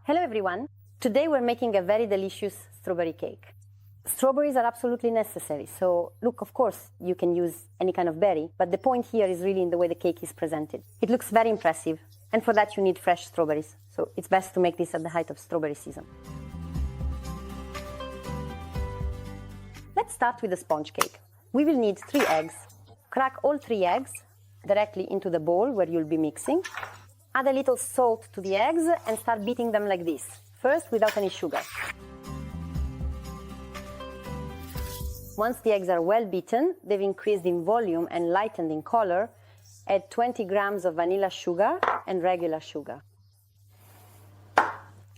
Hello everyone! Today we're making a very delicious strawberry cake. Strawberries are absolutely necessary, so look, of course, you can use any kind of berry, but the point here is really in the way the cake is presented. It looks very impressive, and for that you need fresh strawberries, so it's best to make this at the height of strawberry season. Let's start with the sponge cake. We will need 3 eggs. Crack all 3 eggs directly into the bowl where you'll be mixing. Add a little salt to the eggs and start beating them like this, first without any sugar. Once the eggs are well beaten, they've increased in volume and lightened in color, add 20 grams of vanilla sugar and regular sugar.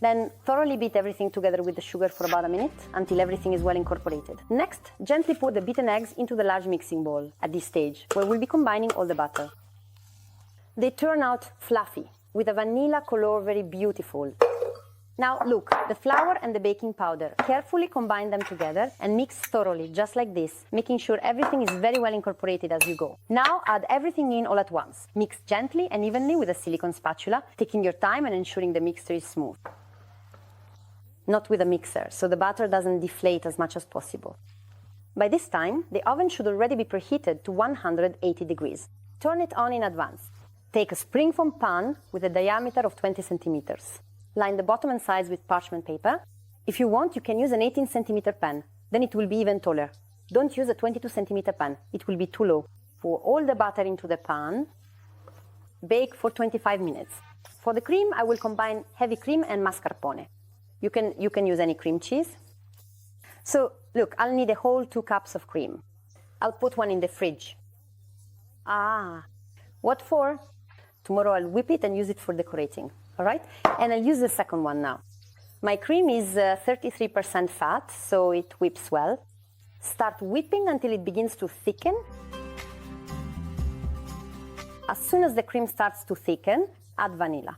Then thoroughly beat everything together with the sugar for about a minute until everything is well incorporated. Next, gently pour the beaten eggs into the large mixing bowl at this stage, where we'll be combining all the batter. They turn out fluffy, with a vanilla color, very beautiful. Now look, the flour and the baking powder. Carefully combine them together and mix thoroughly, just like this, making sure everything is very well incorporated as you go. Now add everything in all at once. Mix gently and evenly with a silicone spatula, taking your time and ensuring the mixture is smooth. Not with a mixer, so the batter doesn't deflate as much as possible. By this time, the oven should already be preheated to 180 degrees. Turn it on in advance. Take a spring-form pan with a diameter of 20 centimeters. Line the bottom and sides with parchment paper. If you want, you can use an 18 centimeter pan. Then it will be even taller. Don't use a 22 centimeter pan. It will be too low. Pour all the batter into the pan. Bake for 25 minutes. For the cream, I will combine heavy cream and mascarpone. You can use any cream cheese. So, look, I'll need a whole 2 cups of cream. I'll put one in the fridge. What for? Tomorrow I'll whip it and use it for decorating, all right? And I'll use the second one now. My cream is 33% fat, so it whips well. Start whipping until it begins to thicken. As soon as the cream starts to thicken, add vanilla.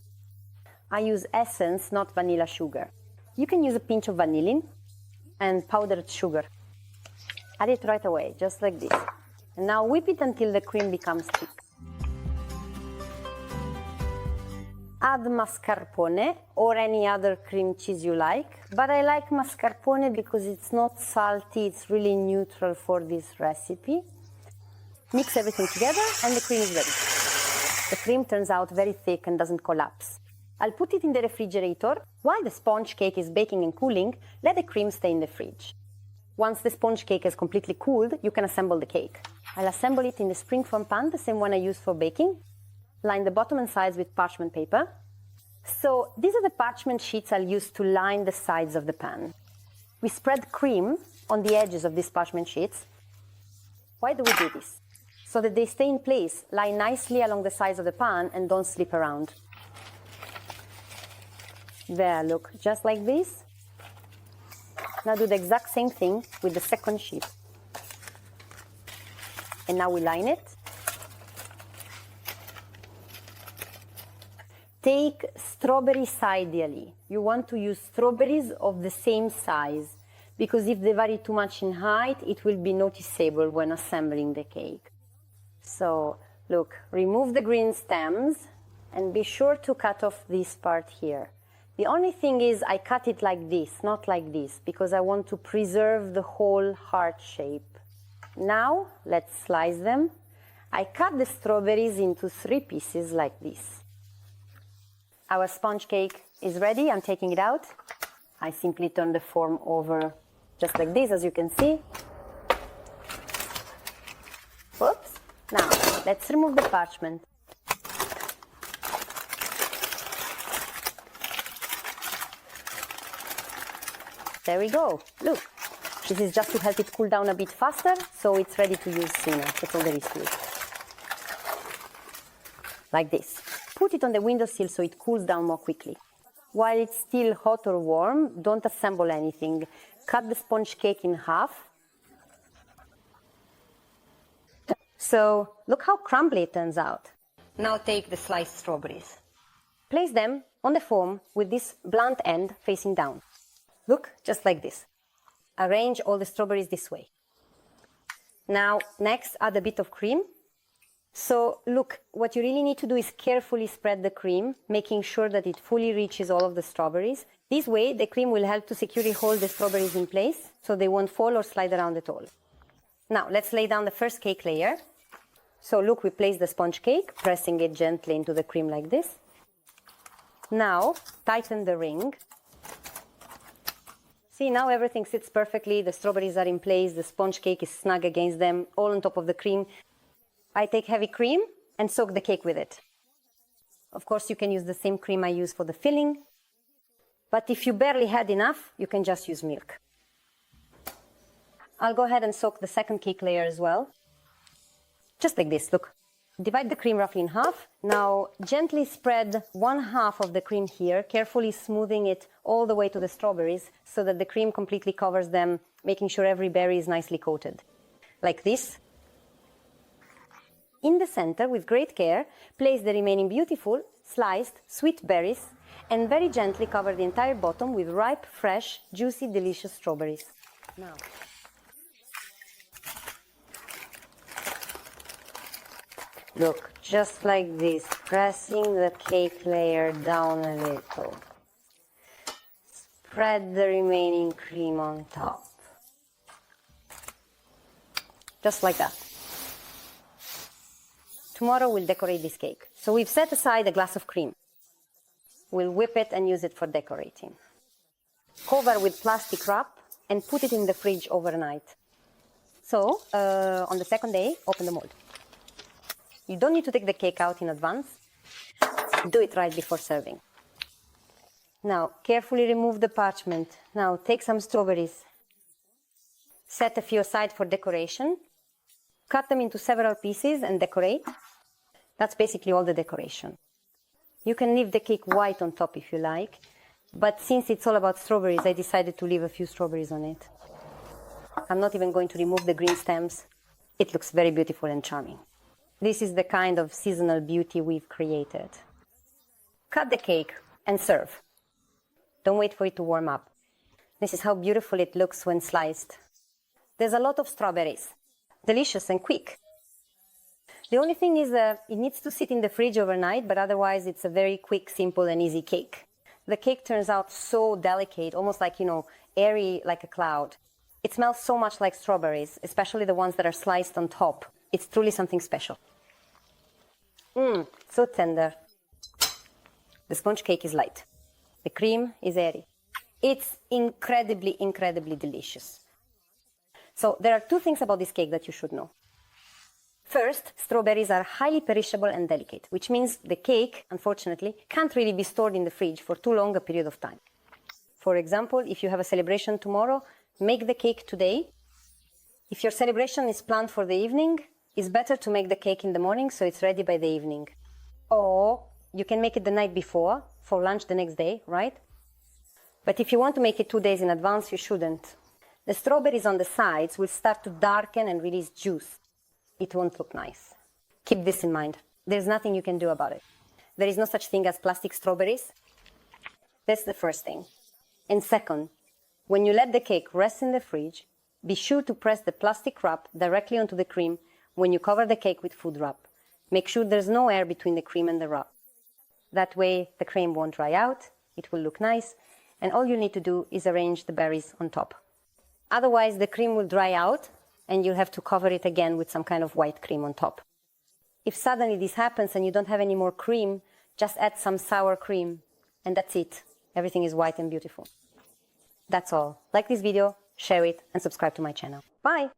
I use essence, not vanilla sugar. You can use a pinch of vanillin and powdered sugar. Add it right away, just like this. And now whip it until the cream becomes thick. Add mascarpone or any other cream cheese you like, but I like mascarpone because it's not salty, it's really neutral for this recipe. Mix everything together and the cream is ready. The cream turns out very thick and doesn't collapse. I'll put it in the refrigerator. While the sponge cake is baking and cooling, let the cream stay in the fridge. Once the sponge cake is completely cooled, you can assemble the cake. I'll assemble it in the spring-form pan, the same one I used for baking. Line the bottom and sides with parchment paper. So these are the parchment sheets I'll use to line the sides of the pan. We spread cream on the edges of these parchment sheets. Why do we do this? So that they stay in place, lie nicely along the sides of the pan and don't slip around. There, look, just like this. Now do the exact same thing with the second sheet. And now we line it. Take strawberries ideally. You want to use strawberries of the same size, because if they vary too much in height, it will be noticeable when assembling the cake. So, look, remove the green stems and be sure to cut off this part here. The only thing is I cut it like this, not like this, because I want to preserve the whole heart shape. Now, let's slice them. I cut the strawberries into 3 pieces like this. Our sponge cake is ready. I'm taking it out. I simply turn the form over just like this, as you can see. Oops. Now, let's remove the parchment. There we go. Look, this is just to help it cool down a bit faster, so it's ready to use sooner. That's all there is to it. Like this. Put it on the windowsill so it cools down more quickly. While it's still hot or warm, don't assemble anything. Cut the sponge cake in half. So, look how crumbly it turns out. Now take the sliced strawberries. Place them on the foam with this blunt end facing down. Look, just like this. Arrange all the strawberries this way. Now, next, add a bit of cream. So look, what you really need to do is carefully spread the cream, making sure that it fully reaches all of the strawberries. This way, the cream will help to securely hold the strawberries in place so they won't fall or slide around at all. Now, let's lay down the first cake layer. So look, we place the sponge cake, pressing it gently into the cream like this. Now, tighten the ring. See, now everything sits perfectly, the strawberries are in place, the sponge cake is snug against them, all on top of the cream. I take heavy cream and soak the cake with it. Of course, you can use the same cream I use for the filling, but if you barely had enough, you can just use milk. I'll go ahead and soak the second cake layer as well. Just like this, look. Divide the cream roughly in half. Now gently spread one half of the cream here, carefully smoothing it all the way to the strawberries so that the cream completely covers them, making sure every berry is nicely coated. Like this. In the center, with great care, place the remaining beautiful, sliced, sweet berries and very gently cover the entire bottom with ripe, fresh, juicy, delicious strawberries. Now, look, just like this, pressing the cake layer down a little. Spread the remaining cream on top. Just like that. Tomorrow we'll decorate this cake. So we've set aside a glass of cream. We'll whip it and use it for decorating. Cover with plastic wrap and put it in the fridge overnight. So, on the second day, open the mold. You don't need to take the cake out in advance. Do it right before serving. Now, carefully remove the parchment. Now, take some strawberries. Set a few aside for decoration. Cut them into several pieces and decorate. That's basically all the decoration. You can leave the cake white on top if you like, but since it's all about strawberries, I decided to leave a few strawberries on it. I'm not even going to remove the green stems. It looks very beautiful and charming. This is the kind of seasonal beauty we've created. Cut the cake and serve. Don't wait for it to warm up. This is how beautiful it looks when sliced. There's a lot of strawberries. Delicious and quick. The only thing is that it needs to sit in the fridge overnight, but otherwise it's a very quick, simple and easy cake. The cake turns out so delicate, almost like, airy like a cloud. It smells so much like strawberries, especially the ones that are sliced on top. It's truly something special. So tender. The sponge cake is light. The cream is airy. It's incredibly, incredibly delicious. So there are two things about this cake that you should know. First, strawberries are highly perishable and delicate, which means the cake, unfortunately, can't really be stored in the fridge for too long a period of time. For example, if you have a celebration tomorrow, make the cake today. If your celebration is planned for the evening, it's better to make the cake in the morning so it's ready by the evening. Or you can make it the night before for lunch the next day, right? But if you want to make it 2 days in advance, you shouldn't. The strawberries on the sides will start to darken and release juice. It won't look nice. Keep this in mind. There's nothing you can do about it. There is no such thing as plastic strawberries. That's the first thing. And second, when you let the cake rest in the fridge, be sure to press the plastic wrap directly onto the cream when you cover the cake with food wrap. Make sure there's no air between the cream and the wrap. That way the cream won't dry out, it will look nice, and all you need to do is arrange the berries on top. Otherwise the cream will dry out and you'll have to cover it again with some kind of white cream on top. If suddenly this happens and you don't have any more cream, just add some sour cream and that's it. Everything is white and beautiful. That's all. Like this video, share it and subscribe to my channel. Bye!